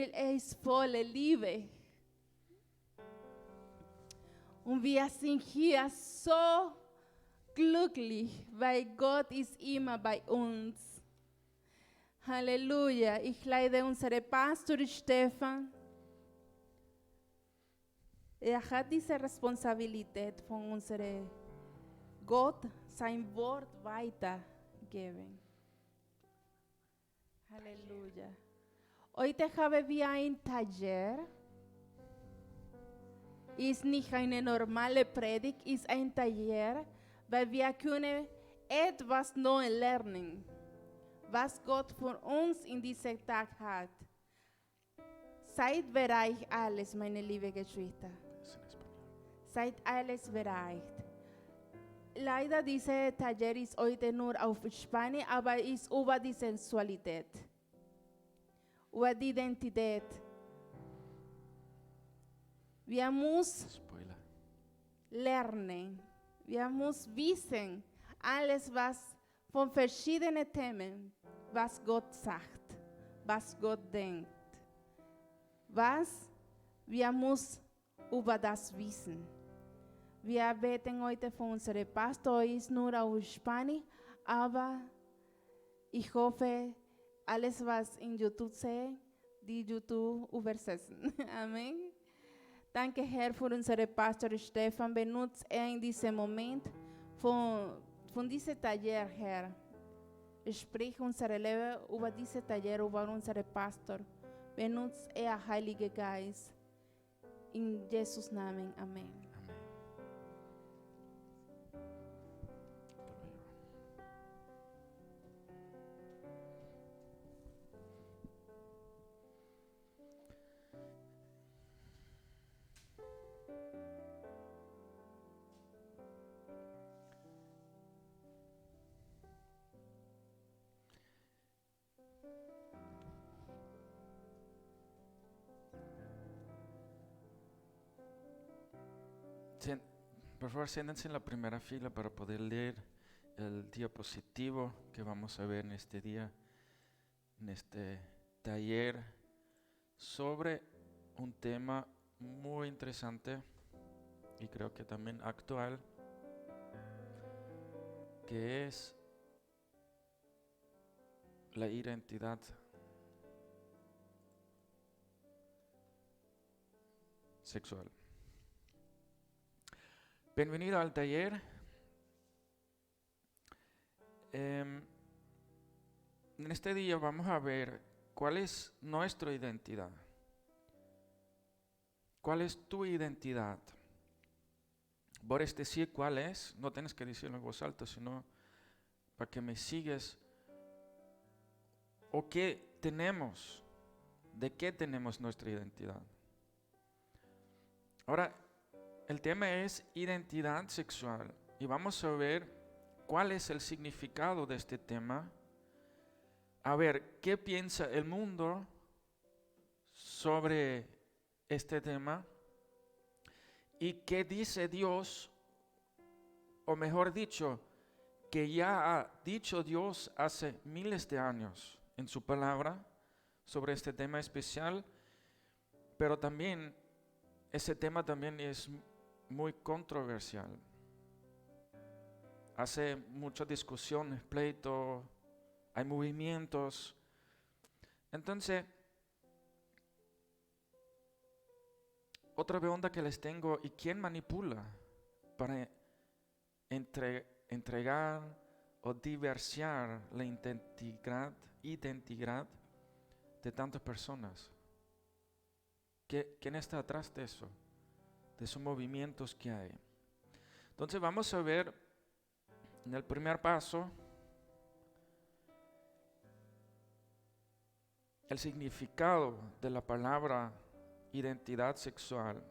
vill ej svåle livet. Und wir sind hier so glücklich, weil Gott ist immer bei uns. Halleluja. Ich leite unsere Pastor Stefan. Hat diese Responsabilität von unserem Gott sein Wort weitergeben. Halleluja. Heute haben wir ein Taller. Ist nicht eine normale Predigt, ist ein Taller, weil wir können etwas neu lernen, was Gott für uns in diesem Tag hat. Seid bereit alles, meine liebe Geschwister. Seid alles bereit. Leider dieser Taller ist heute nur auf Spanisch, aber ist über die Sensualität, über die Identität. Wir müssen lernen, wir müssen wissen, alles was von verschiedenen Themen, was Gott sagt, was Gott denkt. Wir müssen über das wissen. Wir beten heute von unserem Pastor, ist nur auf Spanisch, aber ich hoffe, alles was in YouTube sehe, die YouTube übersetzen. Amen. Danke, Herr, für unseren Pastor Stefan. Benutzt in diesem Moment von diesem Taller, Herr. Sprich unser Leben über diesen Taller, über unseren Pastor. Benutzt Heilige Geist. In Jesus' Namen. Amen. Por favor, siéntense en la primera fila para poder leer el diapositivo que vamos a ver en este día, en este taller, sobre un tema muy interesante y creo que también actual, que es la identidad sexual. Bienvenido al taller. En este día vamos a ver cuál es nuestra identidad. ¿Cuál es tu identidad? ¿Puedes decir cuál es? No tienes que decirlo en voz alta, sino para que me sigues. ¿O qué tenemos? ¿De qué tenemos nuestra identidad? Ahora, el tema es identidad sexual y vamos a ver cuál es el significado de este tema. A ver, ¿qué piensa el mundo sobre este tema? ¿Y qué dice Dios? O mejor dicho, que ya ha dicho Dios hace miles de años en su palabra sobre este tema especial, pero también ese tema también es muy controversial. Hace mucha discusión, pleito, hay movimientos. Entonces, otra pregunta que les tengo, ¿y quién manipula para entregar o diversiar la identidad de tantas personas? ¿Quién está atrás de eso? De esos movimientos que hay. Entonces vamos a ver en el primer paso el significado de la palabra identidad sexual.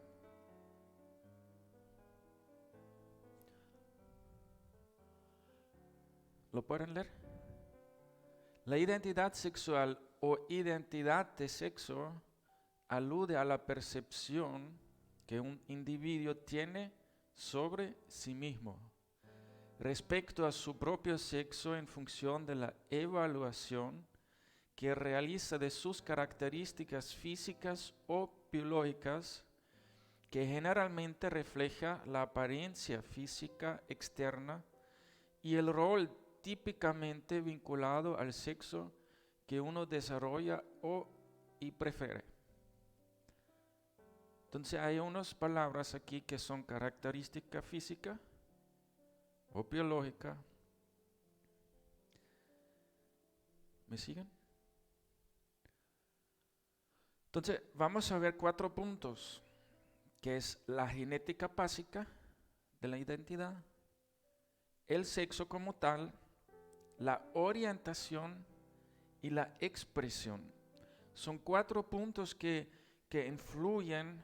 ¿Lo pueden leer? La identidad sexual o identidad de sexo alude a la percepción que un individuo tiene sobre sí mismo respecto a su propio sexo en función de la evaluación que realiza de sus características físicas o biológicas que generalmente refleja la apariencia física externa y el rol típicamente vinculado al sexo que uno desarrolla y prefiere. Entonces hay unas palabras aquí que son característica física o biológica. ¿Me siguen? Entonces vamos a ver 4 puntos, que es la genética básica de la identidad, el sexo como tal, la orientación y la expresión. Son 4 puntos que influyen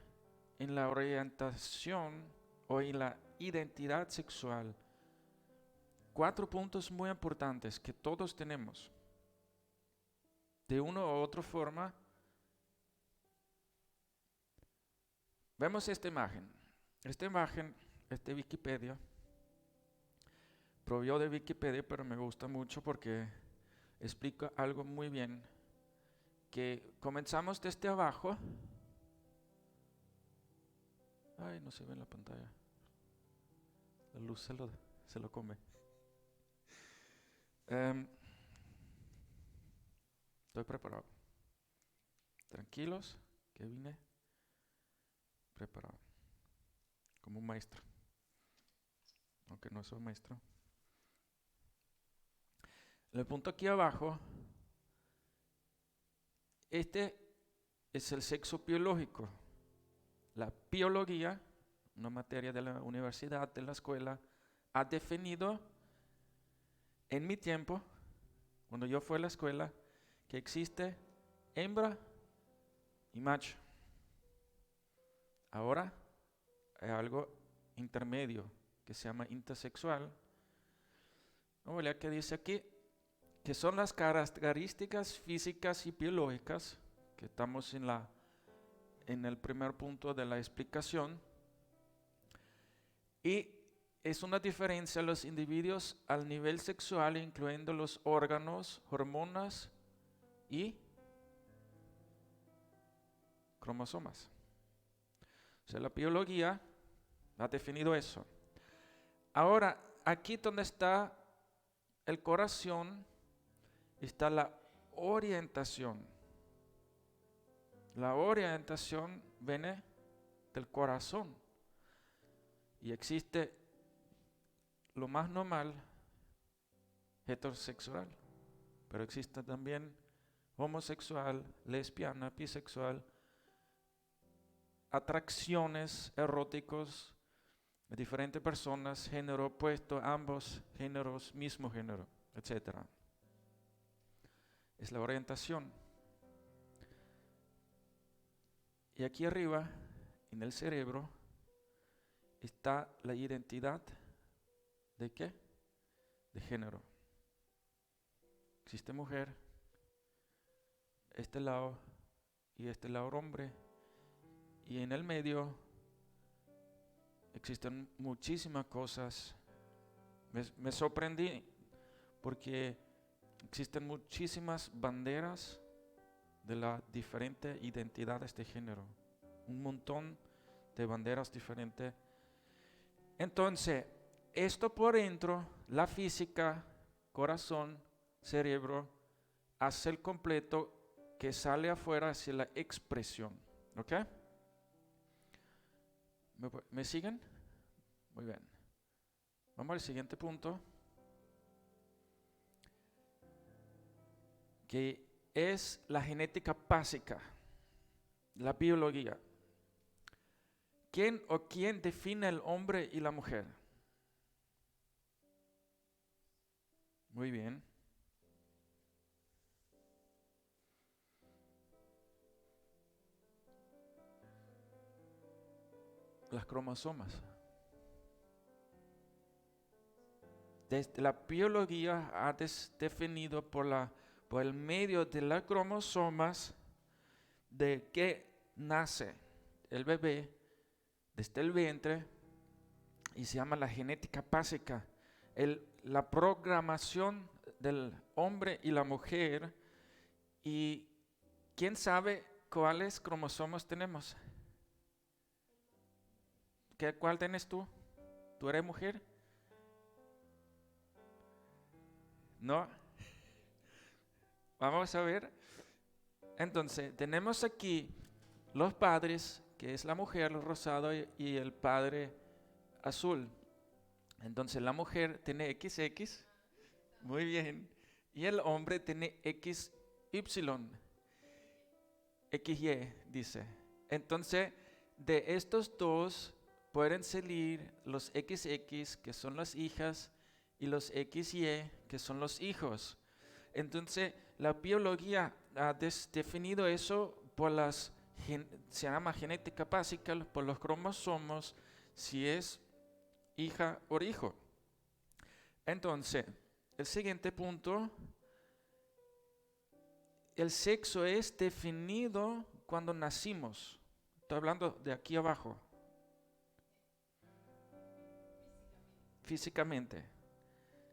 en la orientación o en la identidad sexual. 4 puntos muy importantes que todos tenemos. De una u otra forma, vemos esta imagen. Esta imagen es de Wikipedia. Provió de Wikipedia, pero me gusta mucho porque explica algo muy bien. Que comenzamos desde abajo. Ay, no se ve en la pantalla. La luz se lo come. Estoy preparado. Tranquilos, que vine preparado. Como un maestro. Aunque no soy maestro. El punto aquí abajo, este es el sexo biológico. La biología, una materia de la universidad, de la escuela, ha definido en mi tiempo, cuando yo fui a la escuela, que existe hembra y macho. Ahora hay algo intermedio que se llama intersexual. Vamos a ver qué dice aquí, que son las características físicas y biológicas, que estamos en el primer punto de la explicación, y es una diferencia en los individuos al nivel sexual, incluyendo los órganos, hormonas y cromosomas. O sea, la biología ha definido eso. Ahora, aquí donde está el corazón, está la orientación. La orientación viene del corazón. Y existe lo más normal, heterosexual, pero existe también homosexual, lesbiana, bisexual, atracciones eróticos de diferentes personas, género opuesto, ambos géneros, mismo género, etc. Es la orientación. Y aquí arriba, en el cerebro, está la identidad ¿de qué? De género. Existe mujer, este lado y este lado hombre, y en el medio existen muchísimas cosas. Me sorprendí porque existen muchísimas banderas de las diferentes identidades de género, un montón de banderas diferentes. Entonces, esto por dentro, la física, corazón, cerebro, hace el completo que sale afuera hacia la expresión. ¿Ok? ¿Me siguen? Muy bien. Vamos al siguiente punto, que es la genética básica, la biología. ¿Quién o quién define el hombre y la mujer? Muy bien. Las cromosomas. Desde la biología ha definido por el medio de las cromosomas de que nace el bebé desde el vientre, y se llama la genética básica. La programación del hombre y la mujer ¿Y quién sabe cuáles cromosomas tenemos? ¿Cuál tienes tú? ¿Tú eres mujer? No. Vamos a ver. Entonces, tenemos aquí los padres, que es la mujer, el rosado, y el padre azul. Entonces, la mujer tiene XX. Muy bien. Y el hombre tiene XY. XY, dice. Entonces, de estos dos pueden salir los XX, que son las hijas, y los XY, que son los hijos. Entonces, la biología ha definido eso por se llama genética básica, por los cromosomos, si es hija o hijo. Entonces, el siguiente punto, el sexo es definido cuando nacimos. Estoy hablando de aquí abajo. Físicamente.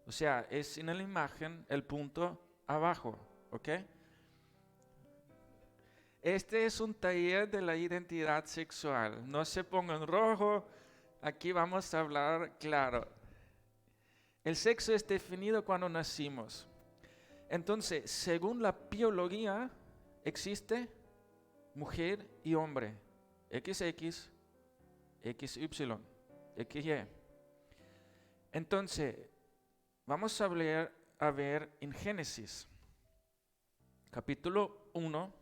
O sea, es en la imagen el punto abajo, ¿ok? Este es un taller de la identidad sexual. No se pongan rojo, aquí vamos a hablar claro. El sexo es definido cuando nacimos. Entonces, según la biología, existe mujer y hombre. XX, XY, XY. Entonces, vamos a ver en Génesis, capítulo 1,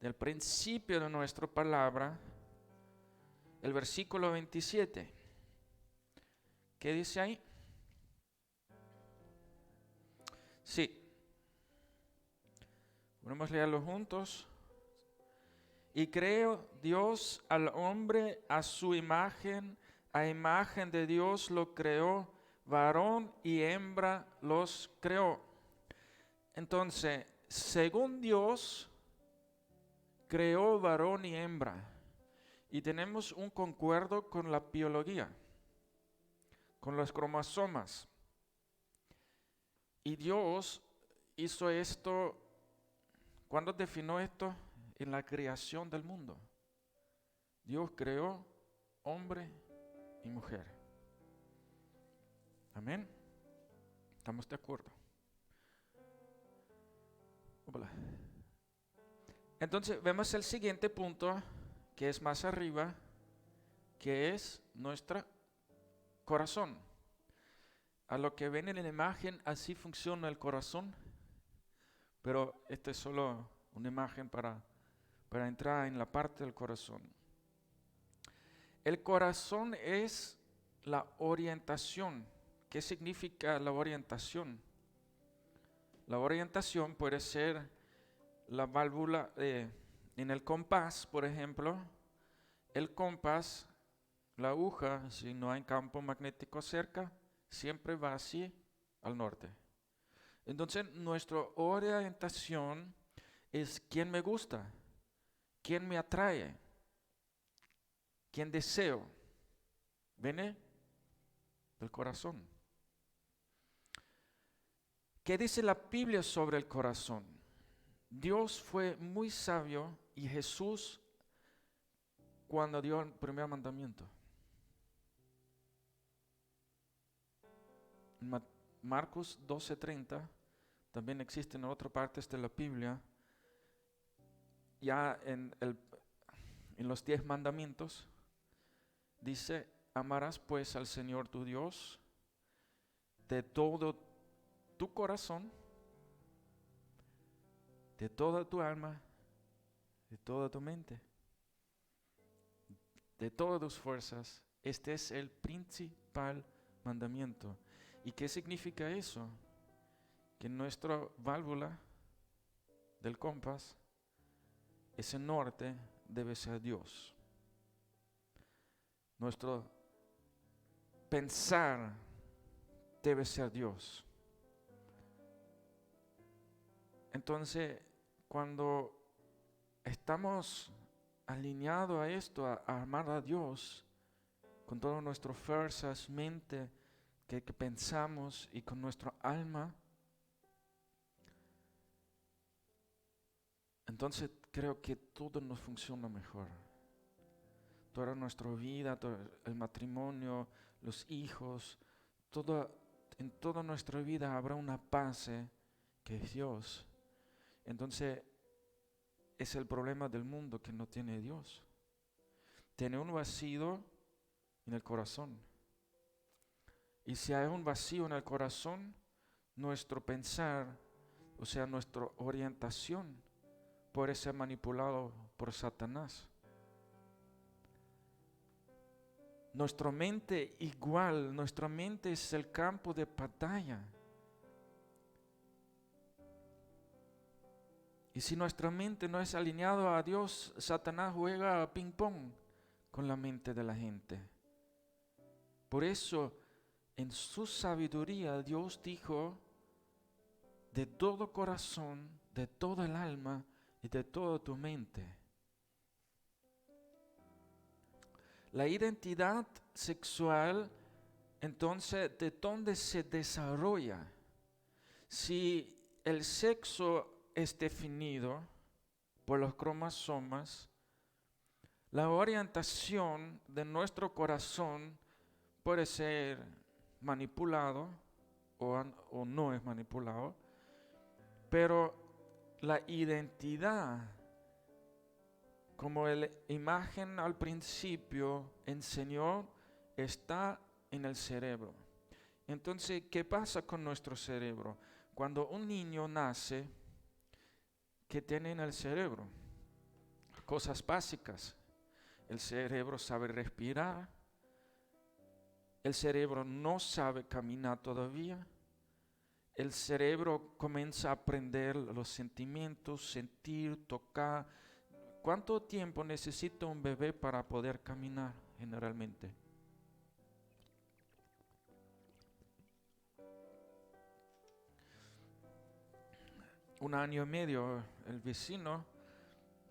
del principio de nuestra palabra, el versículo 27. ¿Qué dice ahí? Sí. Vamos a leerlo juntos. Y creó Dios al hombre a su imagen, a imagen de Dios lo creó, varón y hembra los creó. Entonces, según Dios, creó varón y hembra. Y tenemos un concuerdo con la biología, con los cromosomas. Y Dios hizo esto, ¿cuándo definió esto? En la creación del mundo. Dios creó hombre y mujer. Amén. ¿Estamos de acuerdo? Hola. Entonces vemos el siguiente punto, que es más arriba, que es nuestro corazón. A lo que ven en la imagen, así funciona el corazón, pero esta es solo una imagen para entrar en la parte del corazón. El corazón es la orientación. ¿Qué significa la orientación? La orientación puede ser la válvula en el compás, por ejemplo. El compás, la aguja, si no hay campo magnético cerca, siempre va así al norte. Entonces, nuestra orientación es quién me gusta, quién me atrae, quién deseo. Viene del corazón. ¿Qué dice la Biblia sobre el corazón? Dios fue muy sabio y Jesús cuando dio el primer mandamiento. Marcos 12:30, también existe en otras partes de la Biblia, ya en los 10 mandamientos, dice, amarás pues al Señor tu Dios de todo tu corazón, de toda tu alma, de toda tu mente, de todas tus fuerzas. Este es el principal mandamiento. ¿Y qué significa eso? Que nuestra válvula del compás, ese norte, debe ser Dios. Nuestro pensar debe ser Dios. Entonces, cuando estamos alineados a esto, a amar a Dios con todas nuestras fuerzas, mente, que pensamos y con nuestra alma, entonces creo que todo nos funciona mejor. Toda nuestra vida, todo el matrimonio, los hijos, en toda nuestra vida habrá una base que es Dios. Entonces es el problema del mundo que no tiene Dios. Tiene un vacío en el corazón. Y si hay un vacío en el corazón, nuestro pensar, o sea, nuestra orientación, puede ser manipulado por Satanás. Nuestra mente igual, nuestra mente es el campo de batalla. Y si nuestra mente no es alineada a Dios, Satanás juega a ping-pong con la mente de la gente. Por eso, en su sabiduría, Dios dijo, de todo corazón, de toda el alma y de toda tu mente. La identidad sexual, entonces, ¿de dónde se desarrolla? Si el sexo es definido por los cromosomas, la orientación de nuestro corazón puede ser manipulado o no es manipulado, pero la identidad, como la imagen al principio enseñó, está en el cerebro. Entonces, ¿qué pasa con nuestro cerebro? Cuando un niño nace, ¿qué tiene en el cerebro? Cosas básicas. El cerebro sabe respirar. El cerebro no sabe caminar todavía. El cerebro comienza a aprender los sentimientos, sentir, tocar. ¿Cuánto tiempo necesita un bebé para poder caminar generalmente? Un año y medio. El vecino,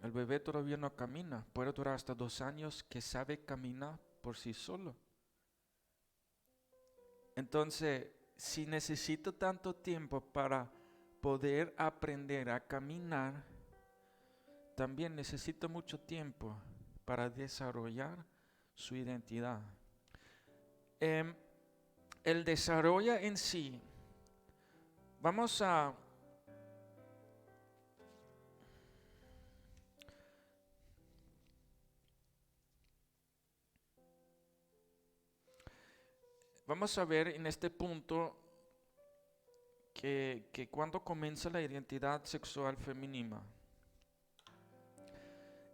el bebé todavía no camina. Puede durar hasta 2 años que sabe caminar por sí solo. Entonces, si necesito tanto tiempo para poder aprender a caminar, también necesito mucho tiempo para desarrollar su identidad. El desarrollo en sí, vamos a ver en este punto que cuando comienza la identidad sexual femenina.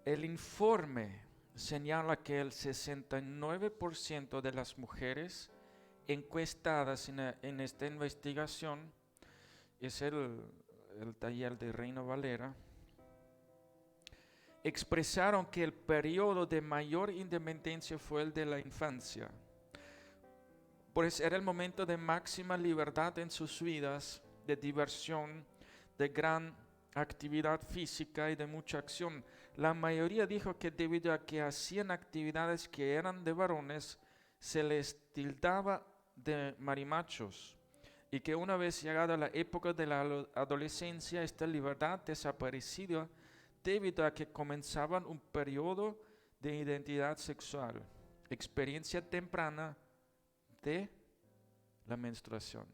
El informe señala que el 69% de las mujeres encuestadas en esta investigación, es el taller de Reina Valera, expresaron que el periodo de mayor independencia fue el de la infancia. Pues era el momento de máxima libertad en sus vidas, de diversión, de gran actividad física y de mucha acción. La mayoría dijo que debido a que hacían actividades que eran de varones, se les tildaba de marimachos, y que una vez llegada la época de la adolescencia, esta libertad desaparecía debido a que comenzaban un periodo de identidad sexual, experiencia temprana de la menstruación.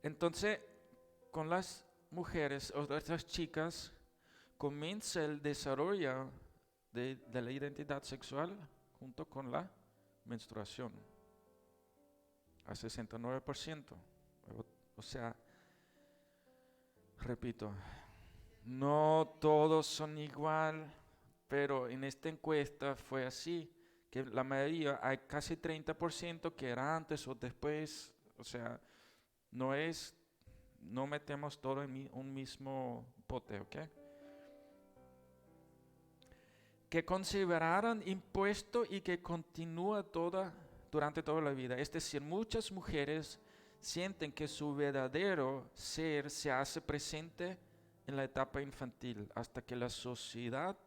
Entonces, con las mujeres o estas chicas, comienza el desarrollo de la identidad sexual junto con la menstruación, a 69%. O sea, repito, no todos son igual, pero en esta encuesta fue así, que la mayoría, hay casi 30% que era antes o después. O sea, no metemos todo en un mismo pote, ¿ok? Que consideraran impuesto y que continúa durante toda la vida. Es decir, muchas mujeres sienten que su verdadero ser se hace presente en la etapa infantil, hasta que la sociedad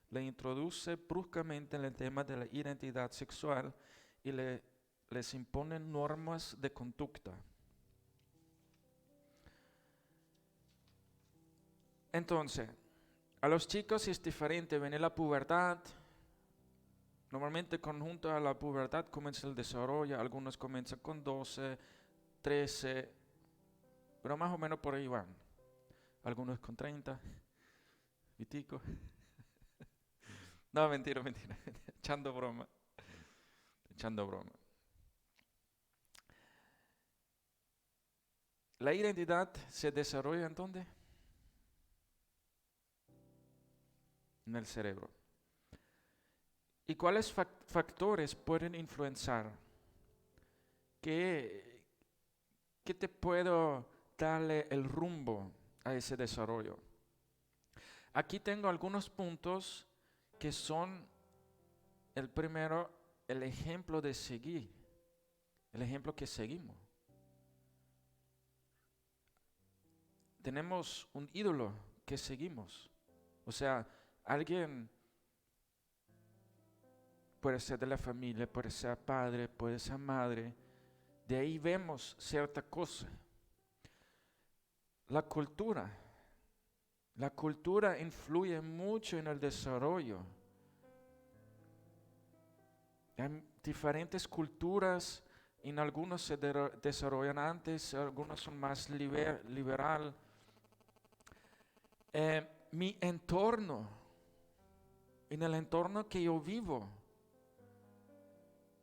le introduce bruscamente en el tema de la identidad sexual y les imponen normas de conducta. Entonces, a los chicos es diferente, viene la pubertad. Normalmente conjunto a la pubertad comienza el desarrollo, algunos comienzan con 12, 13, pero más o menos por ahí van. Algunos con 30, vitico. No, mentira, echando broma. La identidad se desarrolla ¿en dónde? En el cerebro. ¿Y cuáles factores pueden influenciar? ¿Qué te puedo darle el rumbo a ese desarrollo? Aquí tengo algunos puntos que son el primero, el ejemplo de seguir, el ejemplo que seguimos. Tenemos un ídolo que seguimos. O sea, alguien puede ser de la familia, puede ser padre, puede ser madre. De ahí vemos cierta cosa. La cultura influye mucho en el desarrollo. Hay diferentes culturas, en algunos se desarrollan antes, algunos son más liberal. Mi entorno, en el entorno que yo vivo.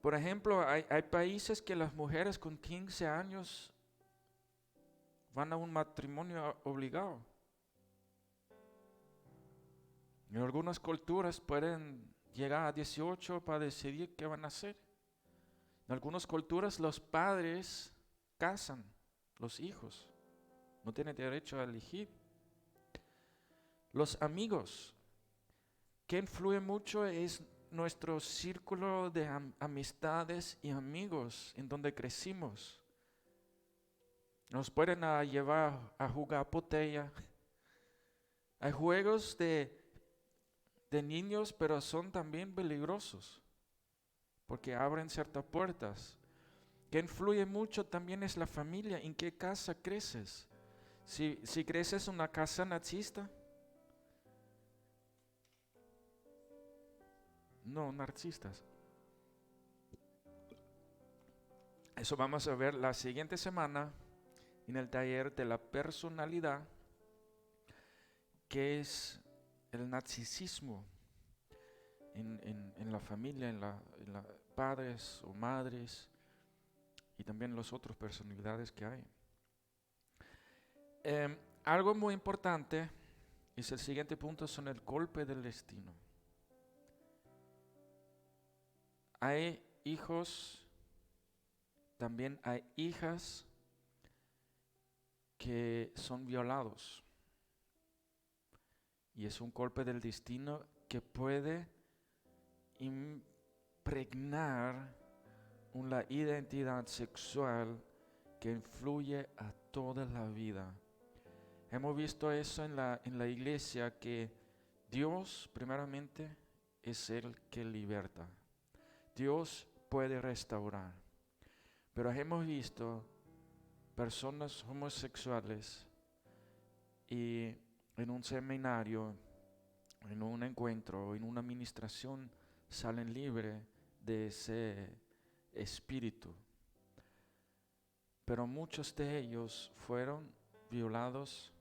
Por ejemplo, hay países que las mujeres con 15 años van a un matrimonio obligado. En algunas culturas pueden llegar a 18 para decidir qué van a hacer. En algunas culturas los padres casan los hijos. No tienen derecho a elegir. Los amigos, que influye mucho es nuestro círculo de amistades y amigos en donde crecimos. Nos pueden llevar a jugar botella. Hay juegos de niños, pero son también peligrosos porque abren ciertas puertas. Que influye mucho también es la familia, en qué casa creces. Si creces en una casa nazista, no, narcisistas. Eso vamos a ver la siguiente semana en el taller de la personalidad, que es el narcisismo en la familia, en la padres o madres y también las otras personalidades que hay. Algo muy importante es el siguiente punto, son el golpe del destino. Hay hijos, también hay hijas que son violados. Y es un golpe del destino que puede impregnar una identidad sexual que influye a toda la vida. Hemos visto eso en la iglesia, que Dios primeramente es el que liberta. Dios puede restaurar. Pero hemos visto personas homosexuales y en un seminario, en un encuentro, en una administración, salen libres de ese espíritu. Pero muchos de ellos fueron violados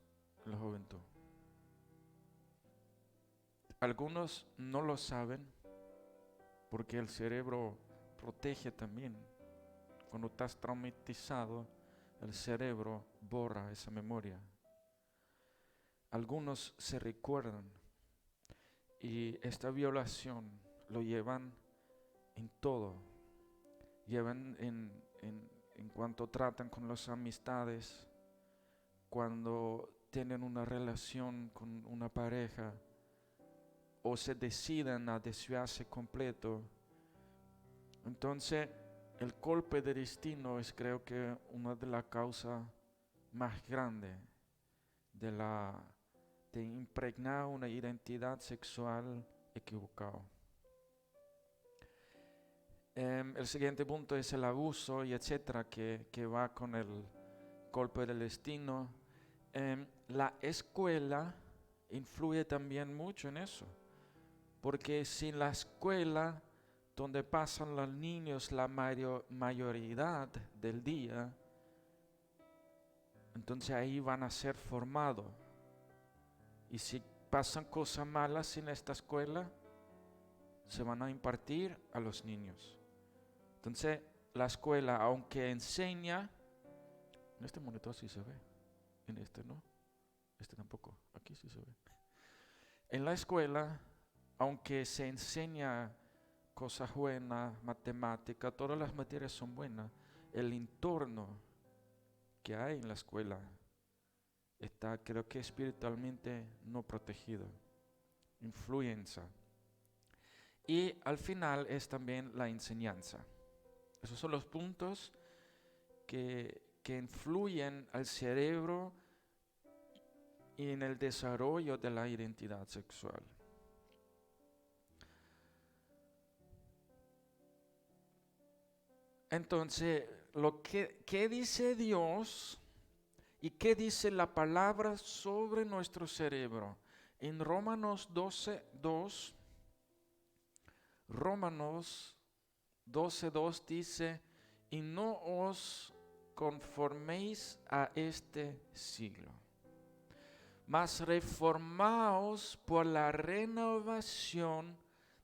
en la juventud. Algunos no lo saben porque el cerebro protege también. Cuando estás traumatizado, el cerebro borra esa memoria. Algunos se recuerdan y esta violación lo llevan en todo. Llevan en cuanto tratan con las amistades, cuando tienen una relación con una pareja o se deciden a desviarse completo. Entonces, el golpe de destino es, creo que, una de las causas más grandes de impregnar una identidad sexual equivocada. El siguiente punto es el abuso y etcétera, que va con el golpe del destino. La escuela influye también mucho en eso. Porque si la escuela donde pasan los niños la mayoría del día, entonces ahí van a ser formados. Y si pasan cosas malas en esta escuela, se van a impartir a los niños. Entonces, la escuela, aunque enseña, en este monitor sí se ve, en este no, este tampoco, aquí sí se ve. En la escuela, aunque se enseña cosas buenas, matemática, todas las materias son buenas, el entorno que hay en la escuela está, creo que espiritualmente no protegido, influencia. Y al final es también la enseñanza. Esos son los puntos que influyen al cerebro y en el desarrollo de la identidad sexual. Entonces, ¿qué dice Dios y qué dice la palabra sobre nuestro cerebro? En Romanos 12:2, Romanos 12:2 dice, y no os conforméis a este siglo, mas reformaos por la renovación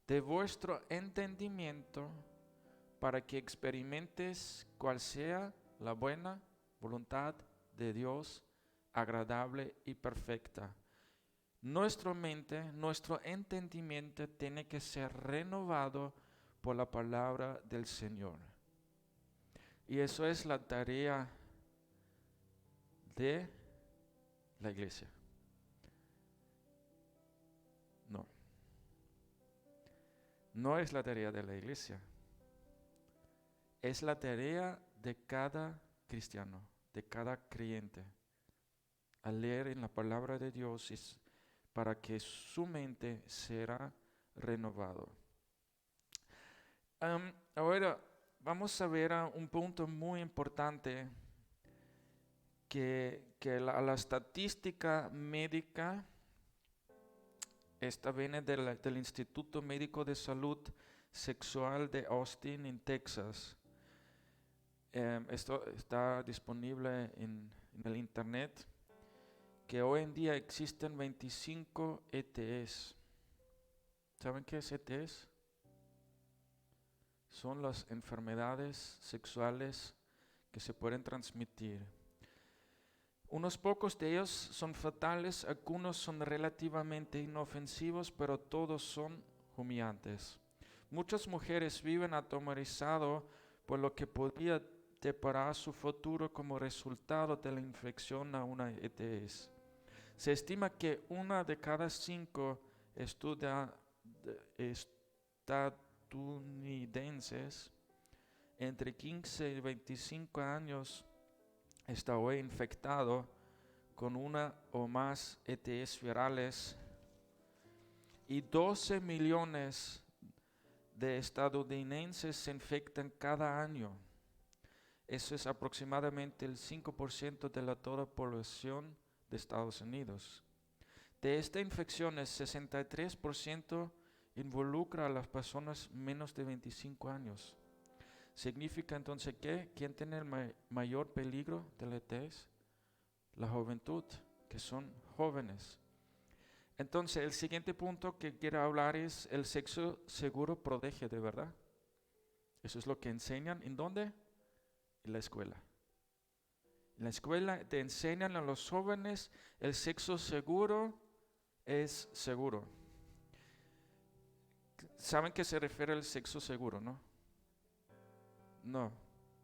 de vuestro entendimiento, para que experimentes cuál sea la buena voluntad de Dios, agradable y perfecta. Nuestra mente, nuestro entendimiento tiene que ser renovado por la palabra del Señor. Y eso es la tarea de la iglesia. No es la tarea de la iglesia. Es la tarea de cada cristiano, de cada creyente. Al leer en la palabra de Dios es para que su mente será renovado. Ahora vamos a ver un punto muy importante que la estadística médica, esta viene del Instituto Médico de Salud Sexual de Austin, en Texas. Esto está disponible en el internet, que hoy en día existen 25 ETS. ¿Saben qué es ETS? Son las enfermedades sexuales que se pueden transmitir. Unos pocos de ellos son fatales, algunos son relativamente inofensivos, pero todos son humillantes. Muchas mujeres viven atemorizadas por lo que podría deparar su futuro como resultado de la infección a una ETS. Se estima que 1 de cada 5 estadounidenses entre 15 y 25 años está hoy infectado con una o más ETS virales, y 12 millones de estadounidenses se infectan cada año. Eso es aproximadamente el 5% de toda la población de Estados Unidos. De esta infección, el 63% involucra a las personas menos de 25 años. Significa entonces que ¿quién tiene el mayor peligro de la ETS? La juventud, que son jóvenes. Entonces, el siguiente punto que quiero hablar es el sexo seguro protege, ¿de verdad? Eso es lo que enseñan. ¿En dónde? En la escuela. En la escuela te enseñan a los jóvenes el sexo seguro es seguro. ¿Saben qué se refiere al sexo seguro, no? No,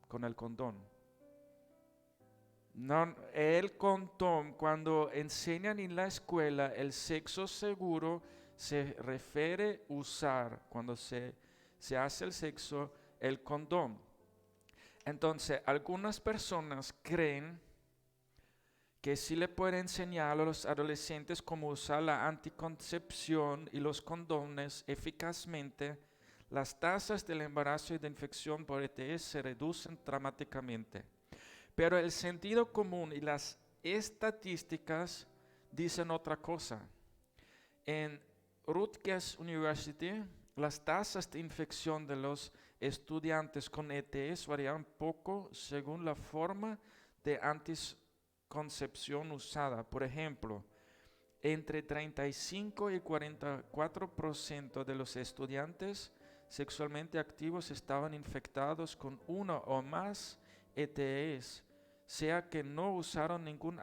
con el condón. No, el condón, cuando enseñan en la escuela el sexo seguro, se refiere usar, cuando se hace el sexo, el condón. Entonces, algunas personas creen que sí le pueden enseñar a los adolescentes cómo usar la anticoncepción y los condones eficazmente, las tasas del embarazo y de infección por ETS se reducen dramáticamente. Pero el sentido común y las estadísticas dicen otra cosa. En Rutgers University, las tasas de infección de los estudiantes con ETS varían poco según la forma de anticoncepción usada. Por ejemplo, entre 35 y 44% de los estudiantes sexualmente activos estaban infectados con uno o más ETS, sea que no usaron ningún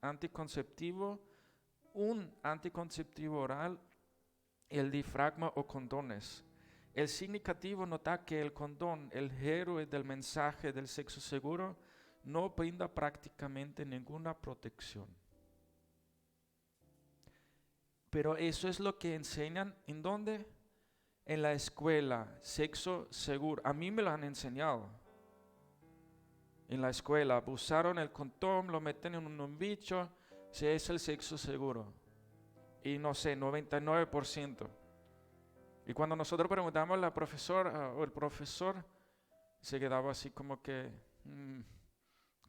anticonceptivo, un anticonceptivo oral, el diafragma o condones. El significativo nota que el condón, el héroe del mensaje del sexo seguro, no brinda prácticamente ninguna protección. Pero eso es lo que enseñan, ¿en dónde? En la escuela, sexo seguro. A mí me lo han enseñado. En la escuela, usaron el condón, lo meten en un bicho, si es el sexo seguro. Y no sé, 99%. Y cuando nosotros preguntamos a la profesora o el profesor, se quedaba así como que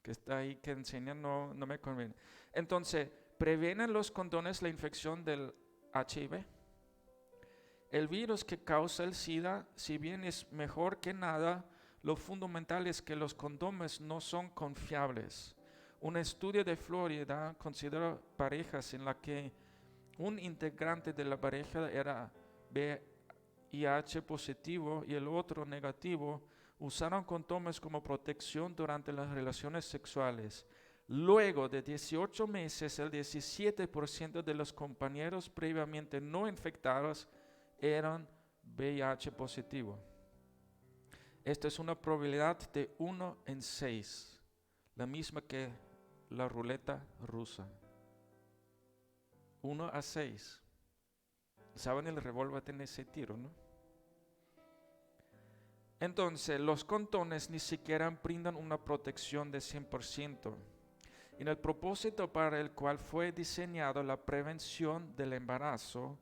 está ahí, que enseñan, no me conviene. Entonces, ¿previenen los condones la infección del HIV? El virus que causa el SIDA, si bien es mejor que nada, lo fundamental es que los condones no son confiables. Un estudio de Florida considera parejas en las que un integrante de la pareja era VIH positivo y el otro negativo, usaron condones como protección durante las relaciones sexuales. Luego de 18 meses, el 17% de los compañeros previamente no infectados eran VIH positivo. Esta es una probabilidad de 1 en 6, la misma que la ruleta rusa. 1 a 6. ¿Saben? El revólver tiene ese tiro, ¿no? Entonces, los condones ni siquiera brindan una protección de 100%. En el propósito para el cual fue diseñado la prevención del embarazo,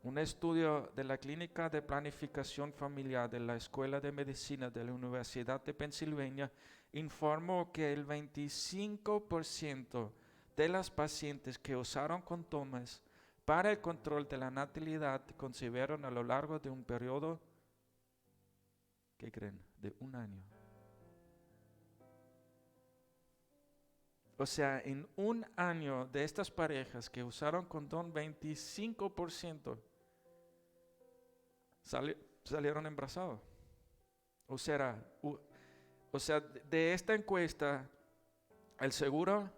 un estudio de la Clínica de Planificación Familiar de la Escuela de Medicina de la Universidad de Pensilvania informó que el 25% de las pacientes que usaron condones para el control de la natalidad concibieron a lo largo de un periodo, ¿qué creen?, de 1 año. O sea, en 1 año de estas parejas que usaron condón, 25% salieron embarazados. O sea, de esta encuesta, el seguro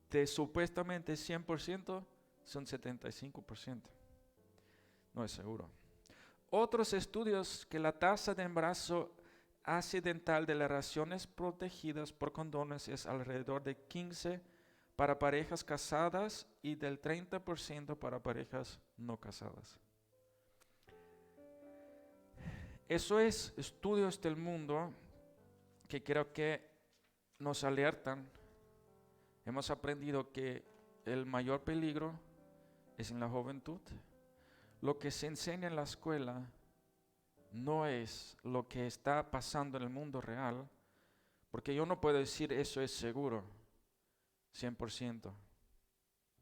de supuestamente 100% son 75%. No es seguro. Otros estudios que la tasa de embarazo accidental de las relaciones protegidas por condones es alrededor de 15 para parejas casadas y del 30% para parejas no casadas. Eso es estudios del mundo que creo que nos alertan. Hemos aprendido que el mayor peligro es en la juventud. Lo que se enseña en la escuela no es lo que está pasando en el mundo real, porque yo no puedo decir eso es seguro, 100%,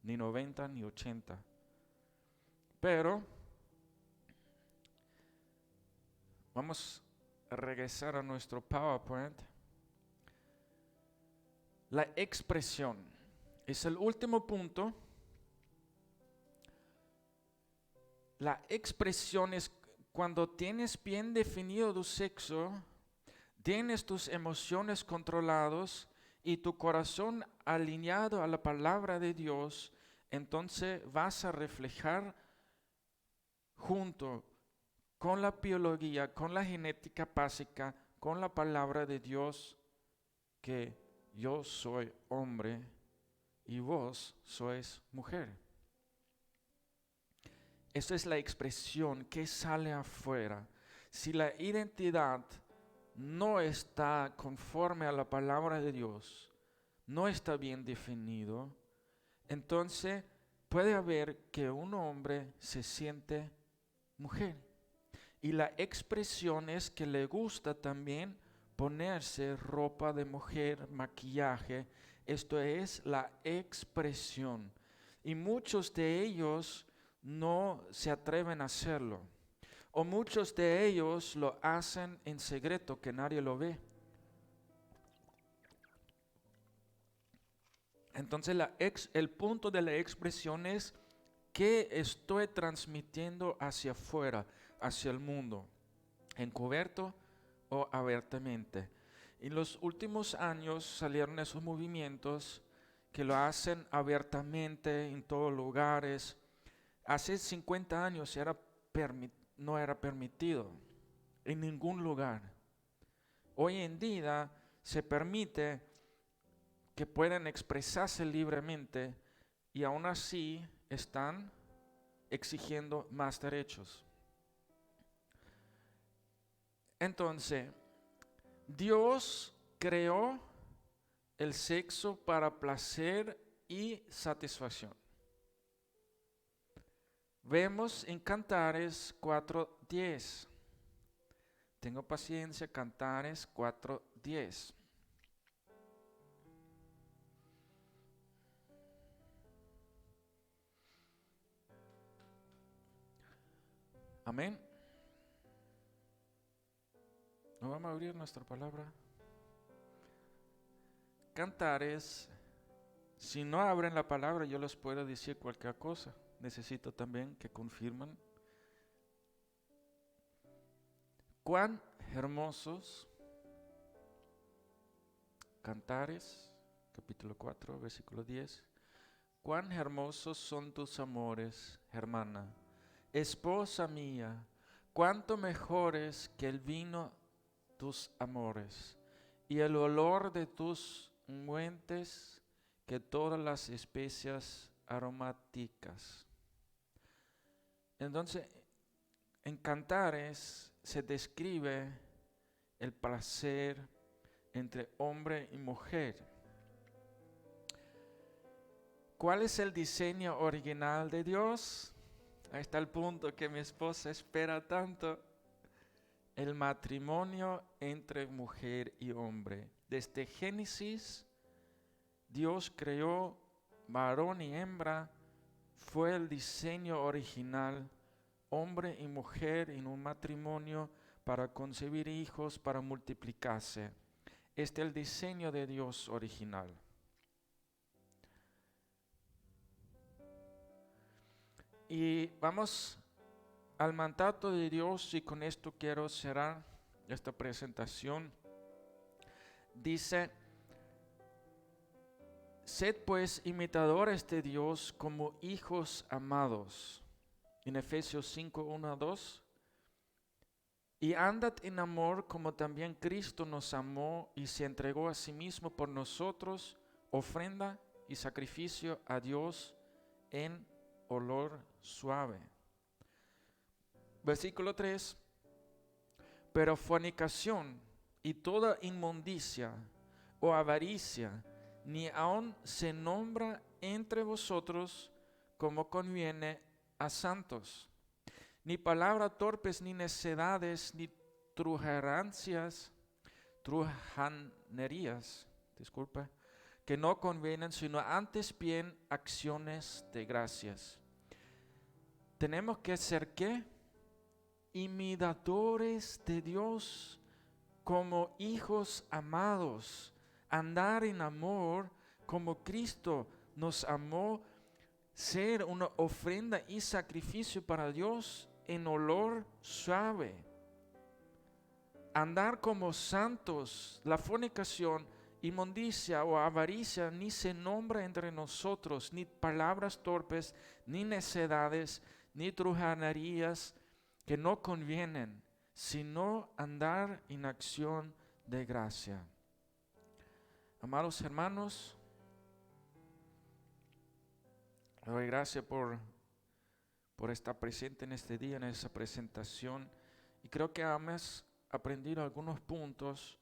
ni 90 ni 80. Pero vamos a regresar a nuestro PowerPoint. La expresión es el último punto. La expresión es cuando tienes bien definido tu sexo, tienes tus emociones controlados y tu corazón alineado a la palabra de Dios, entonces vas a reflejar junto con la biología, con la genética básica, con la palabra de Dios, que yo soy hombre y vos sois mujer. Esa es la expresión que sale afuera. Si la identidad no está conforme a la palabra de Dios, no está bien definido, entonces puede haber que un hombre se siente mujer. Y la expresión es que le gusta también ponerse ropa de mujer, maquillaje. Esto es la expresión. y muchos de ellos no se atreven a hacerlo. O muchos de ellos lo hacen en secreto, que nadie lo ve. Entonces el punto de la expresión es que estoy transmitiendo hacia afuera, hacia el mundo, encubierto o abiertamente. En los últimos años salieron esos movimientos que lo hacen abiertamente en todos lugares. Hace 50 años no era permitido en ningún lugar. Hoy en día se permite que puedan expresarse libremente y aún así están exigiendo más derechos. Entonces, Dios creó el sexo para placer y satisfacción. Vemos en Cantares 4:10. Tengo paciencia, Cantares 4:10. Amén. ¿No vamos a abrir nuestra palabra? Cantares, si no abren la palabra, yo les puedo decir cualquier cosa. Necesito también que confirmen. Cuán hermosos, Cantares, capítulo 4, versículo 10. Cuán hermosos son tus amores, hermana, esposa mía, cuánto mejores que el vino tus amores, y el olor de tus ungüentos que todas las especias aromáticas. Entonces, en Cantares se describe el placer entre hombre y mujer. ¿Cuál es el diseño original de Dios? Ahí está el punto que mi esposa espera tanto. El matrimonio entre mujer y hombre. Desde Génesis, Dios creó varón y hembra. Fue el diseño original, hombre y mujer en un matrimonio para concebir hijos, para multiplicarse. Este es el diseño de Dios original. Y vamos al mandato de Dios, y con esto quiero cerrar esta presentación. Dice: sed pues imitadores de Dios como hijos amados. En Efesios 5, 1 a 2. Y andad en amor como también Cristo nos amó y se entregó a sí mismo por nosotros, ofrenda y sacrificio a Dios en olor suave. Versículo 3. Pero fornicación y toda inmundicia o avaricia, ni aun se nombra entre vosotros como conviene a santos. Ni palabra torpes, ni necedades, ni trujanerías, que no convienen, sino antes bien acciones de gracias. Tenemos que ser ¿qué? Imitadores de Dios como hijos amados, andar en amor como Cristo nos amó, ser una ofrenda y sacrificio para Dios en olor suave, andar como santos. La fornicación, inmundicia o avaricia ni se nombra entre nosotros, ni palabras torpes, ni necedades, ni trujanerías que no convienen, sino andar en acción de gracia. Amados hermanos, le doy gracias por estar presente en este día, en esta presentación, y creo que hemos aprendido algunos puntos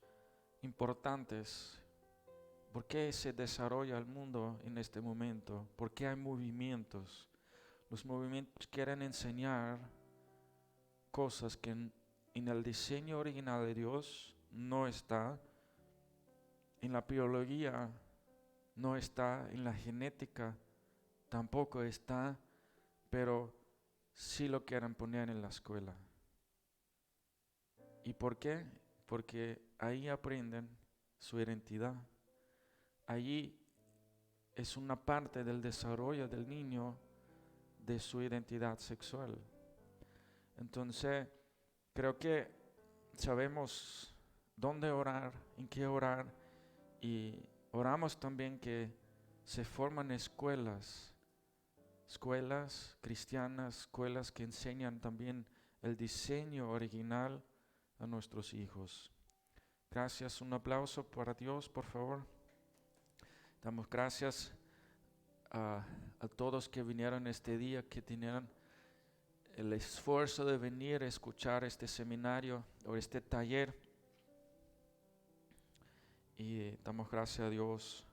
importantes. ¿Por qué se desarrolla el mundo en este momento? ¿Por qué hay movimientos? Los movimientos quieren enseñar cosas que en el diseño original de Dios no está, en la biología no está, en la genética tampoco está, pero sí lo quieren poner en la escuela. ¿Y por qué? Porque ahí aprenden su identidad. Allí es una parte del desarrollo del niño de su identidad sexual. Entonces, creo que sabemos dónde orar, en qué orar, y oramos también que se forman escuelas cristianas, escuelas que enseñan también el diseño original a nuestros hijos. Gracias, un aplauso para Dios, por favor. Damos gracias a todos que vinieron este día, que tenían el esfuerzo de venir a escuchar este seminario o este taller. Y damos gracias a Dios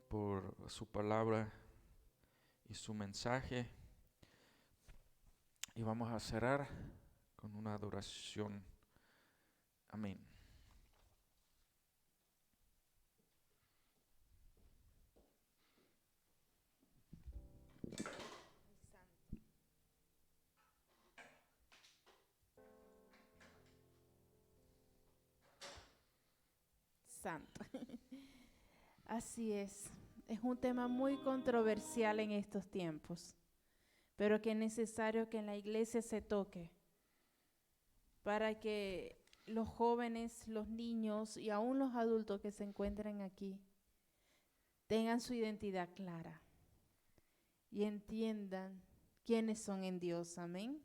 por su palabra y su mensaje. Y vamos a cerrar con una adoración. Amén. Santo. Así es. Es un tema muy controversial en estos tiempos, pero que es necesario que en la iglesia se toque para que los jóvenes, los niños y aún los adultos que se encuentren aquí tengan su identidad clara y entiendan quiénes son en Dios. Amén.